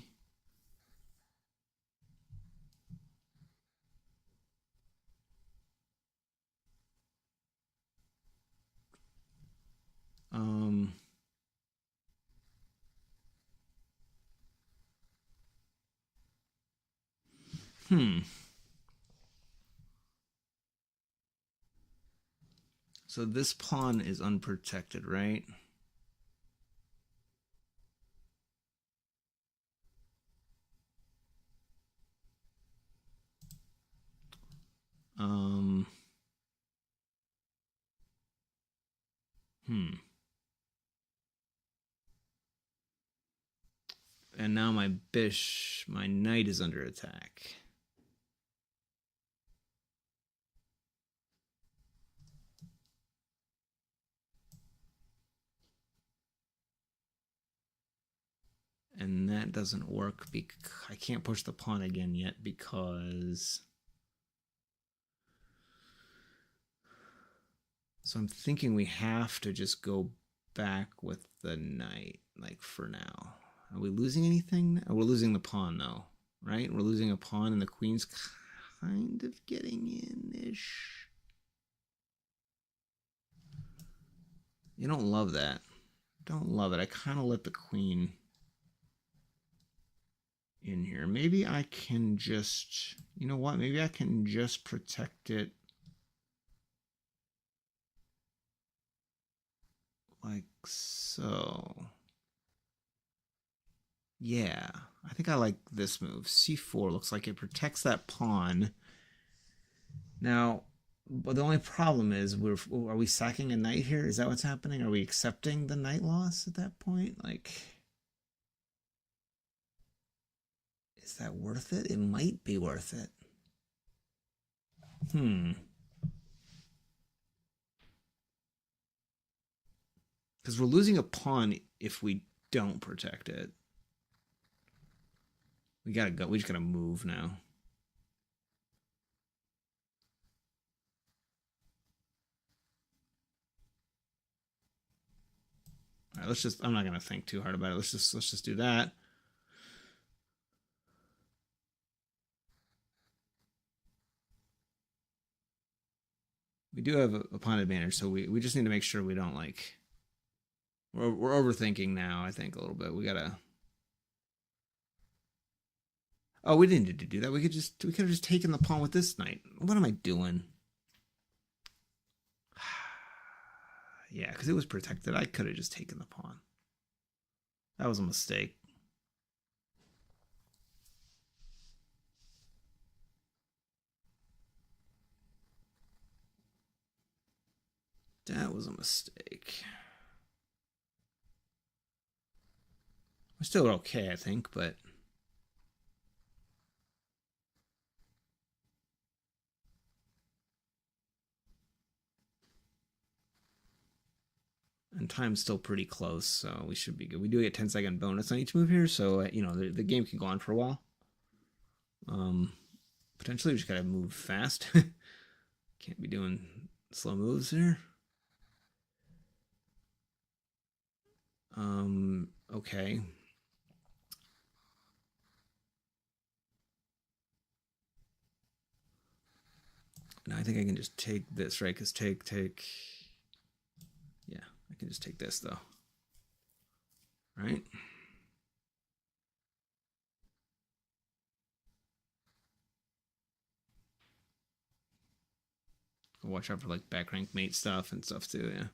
So this pawn is unprotected, right? And now my knight is under attack. And that doesn't work because I can't push the pawn again yet because... So I'm thinking we have to just go back with the knight, like, for now. Are we losing anything? We're losing the pawn, though, right? We're losing a pawn and the queen's kind of getting in-ish. You don't love that. Don't love it. I kind of let the queen in here. Maybe I can just, you know what? Maybe I can just protect it like so. Yeah, I think I like this move. C4 looks like it protects that pawn. Now, but the only problem is, are we sacking a knight here? Is that what's happening? Are we accepting the knight loss at that point? Like, is that worth it? It might be worth it. Because we're losing a pawn if we don't protect it. We gotta go. We just gotta move now. All right, let's just. I'm not gonna think too hard about it. Let's just do that. We do have a pawn advantage, so we just need to make sure we don't like. We're overthinking now. I think a little bit. We gotta. Oh, we didn't need to do that. We could have just taken the pawn with this knight. What am I doing? Yeah, because it was protected. I could have just taken the pawn. That was a mistake. That was a mistake. We're still okay, I think, but... And time's still pretty close, so we should be good. We do get 10-second bonus on each move here, so, you know, the game can go on for a while. Potentially we just gotta move fast. Can't be doing slow moves here. Okay. Now I think I can just take this, right? Because take. Yeah, I can just take this though. Right? Watch out for like back rank mate stuff and stuff too, yeah.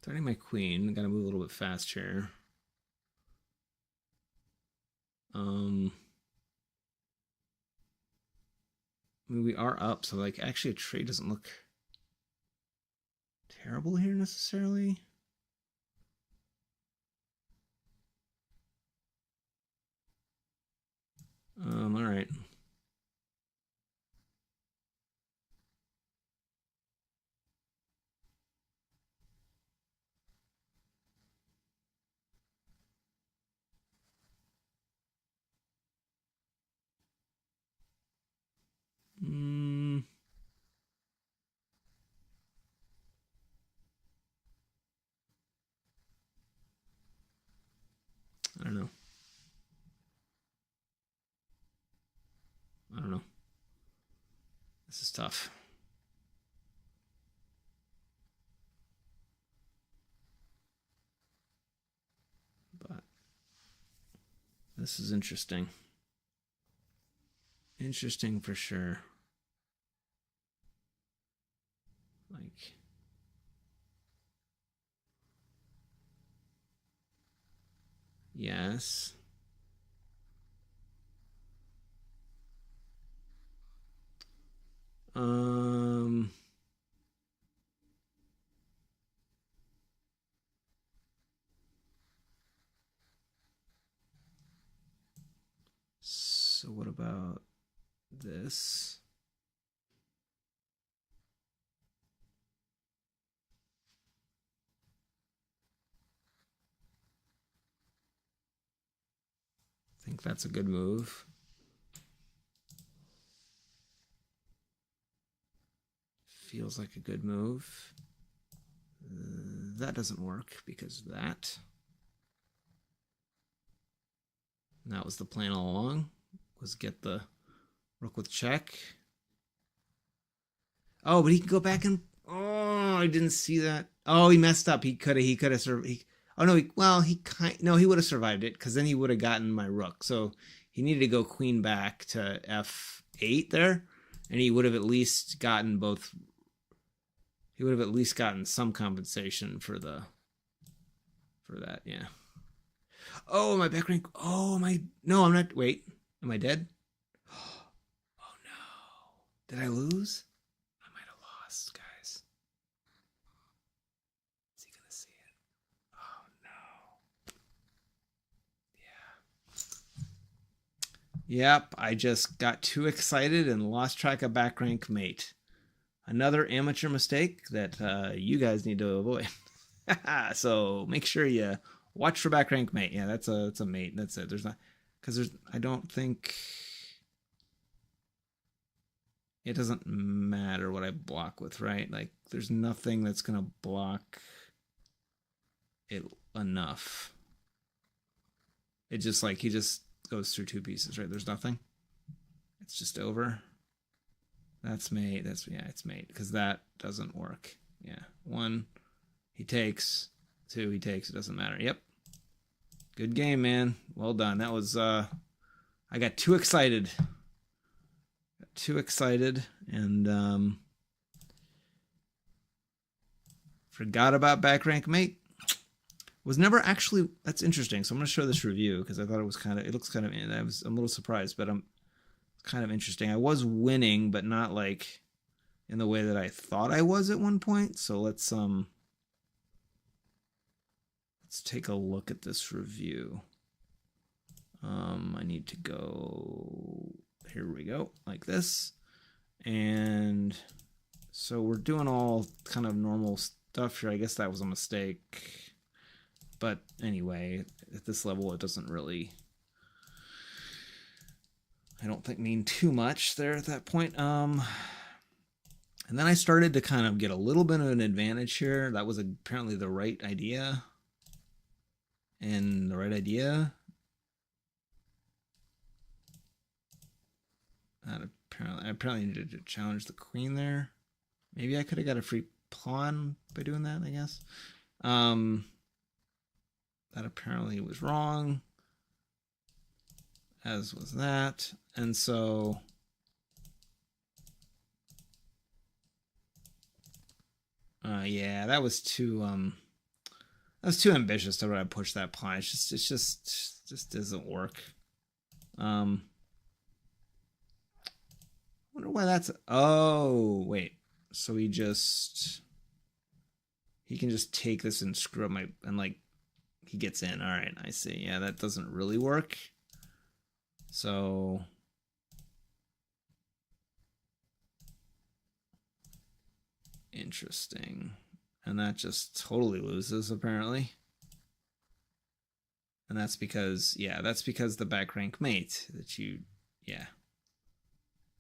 Starting my queen. Gotta move a little bit fast here. I mean, we are up, so like actually a trade doesn't look terrible here necessarily. All right. I don't know. I don't know. This is tough. But this is interesting. Interesting for sure. Like, yes. So what about this? I think that's a good move. Feels like a good move. That doesn't work because of that. And that was the plan all along, was get the rook with check. Oh, but he can go back and... Oh, I didn't see that. Oh, he messed up. He could have survived. Oh, no, he would have survived it because then he would have gotten my rook. So he needed to go queen back to f8 there, and he would have at least gotten both... He would have at least gotten some compensation for that, yeah. Oh, my back rank. Oh, am I... No, I'm not... Wait, am I dead? Oh, no. Did I lose? I might have lost, guys. Is he gonna see it? Oh, no. Yeah. Yep, I just got too excited and lost track of back rank mate. Another amateur mistake that you guys need to avoid. So make sure you watch for back rank mate. Yeah, that's a mate. That's it. There's not, because I don't think it doesn't matter what I block with, right? Like there's nothing that's gonna block it enough. It just like he just goes through two pieces, right? There's nothing. It's just over. That's mate. It's mate because that doesn't work. Yeah, 1 he takes, 2 he takes. It doesn't matter. Yep. Good game, man. Well done. That was I got too excited. And forgot about back rank mate. Was never actually. That's interesting. So I'm going to show this review because I thought it was kind of. It looks kind of. I'm a little surprised, but I'm kind of interesting. I was winning, but not like in the way that I thought I was at one point. So let's take a look at this review. I need to go. Here we go, like this, and so we're doing all kind of normal stuff here. I guess that was a mistake. But anyway, at this level, it doesn't really, I don't think, mean too much there at that point. And then I started to kind of get a little bit of an advantage here. That was apparently the right idea. And the right idea. I apparently needed to challenge the queen there. Maybe I could have got a free pawn by doing that, I guess. That apparently was wrong, as was that. And so yeah, that was too ambitious to try to push that pawn. It just doesn't work. Wonder why that's. Oh wait, so he can just take this and screw up my, and like he gets in. All right, I see. Yeah, that doesn't really work. So interesting. And that just totally loses apparently. And that's because, yeah, that's because the back rank mate that you, yeah.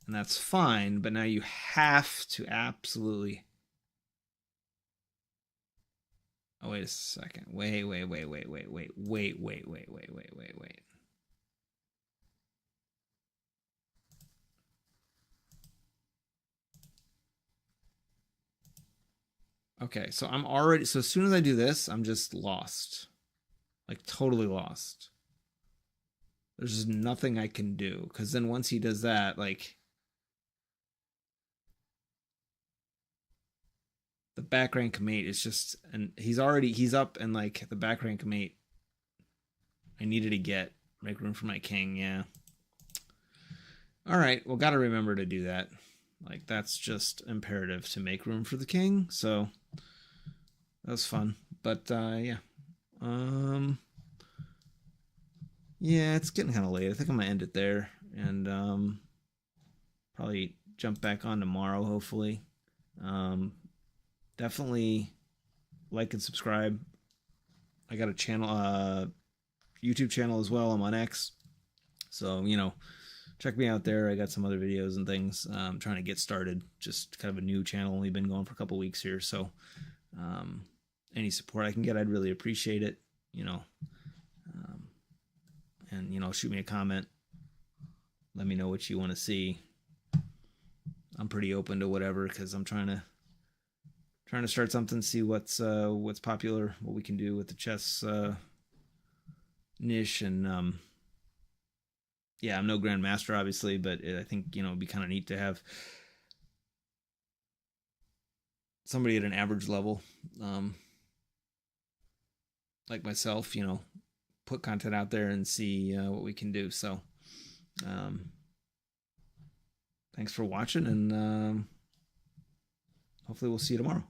And that's fine, but now you have to absolutely. Oh, wait a second. Wait. Okay, so I'm already, so as soon as I do this, I'm just lost. Like totally lost. There's just nothing I can do. Because then once he does that, like the back rank mate is just, and he's up, and like the back rank mate I needed to make room for my king. Yeah. All right, well, got to remember to do that. Like that's just imperative to make room for the king. So that was fun. But yeah. Yeah, it's getting kind of late. I think I'm gonna end it there, and probably jump back on tomorrow, hopefully. Definitely like and subscribe. I got a channel, YouTube channel as well. I'm on X, so check me out there. I got some other videos and things. I'm trying to get started. Just kind of a new channel. Only been going for a couple weeks here, so any support I can get, I'd really appreciate it. And shoot me a comment. Let me know what you want to see. I'm pretty open to whatever because I'm trying to start something, see what's popular, what we can do with the chess niche, and yeah, I'm no grandmaster obviously, but I think it'd be kind of neat to have somebody at an average level, like myself, put content out there and see what we can do. So thanks for watching, and hopefully we'll see you tomorrow.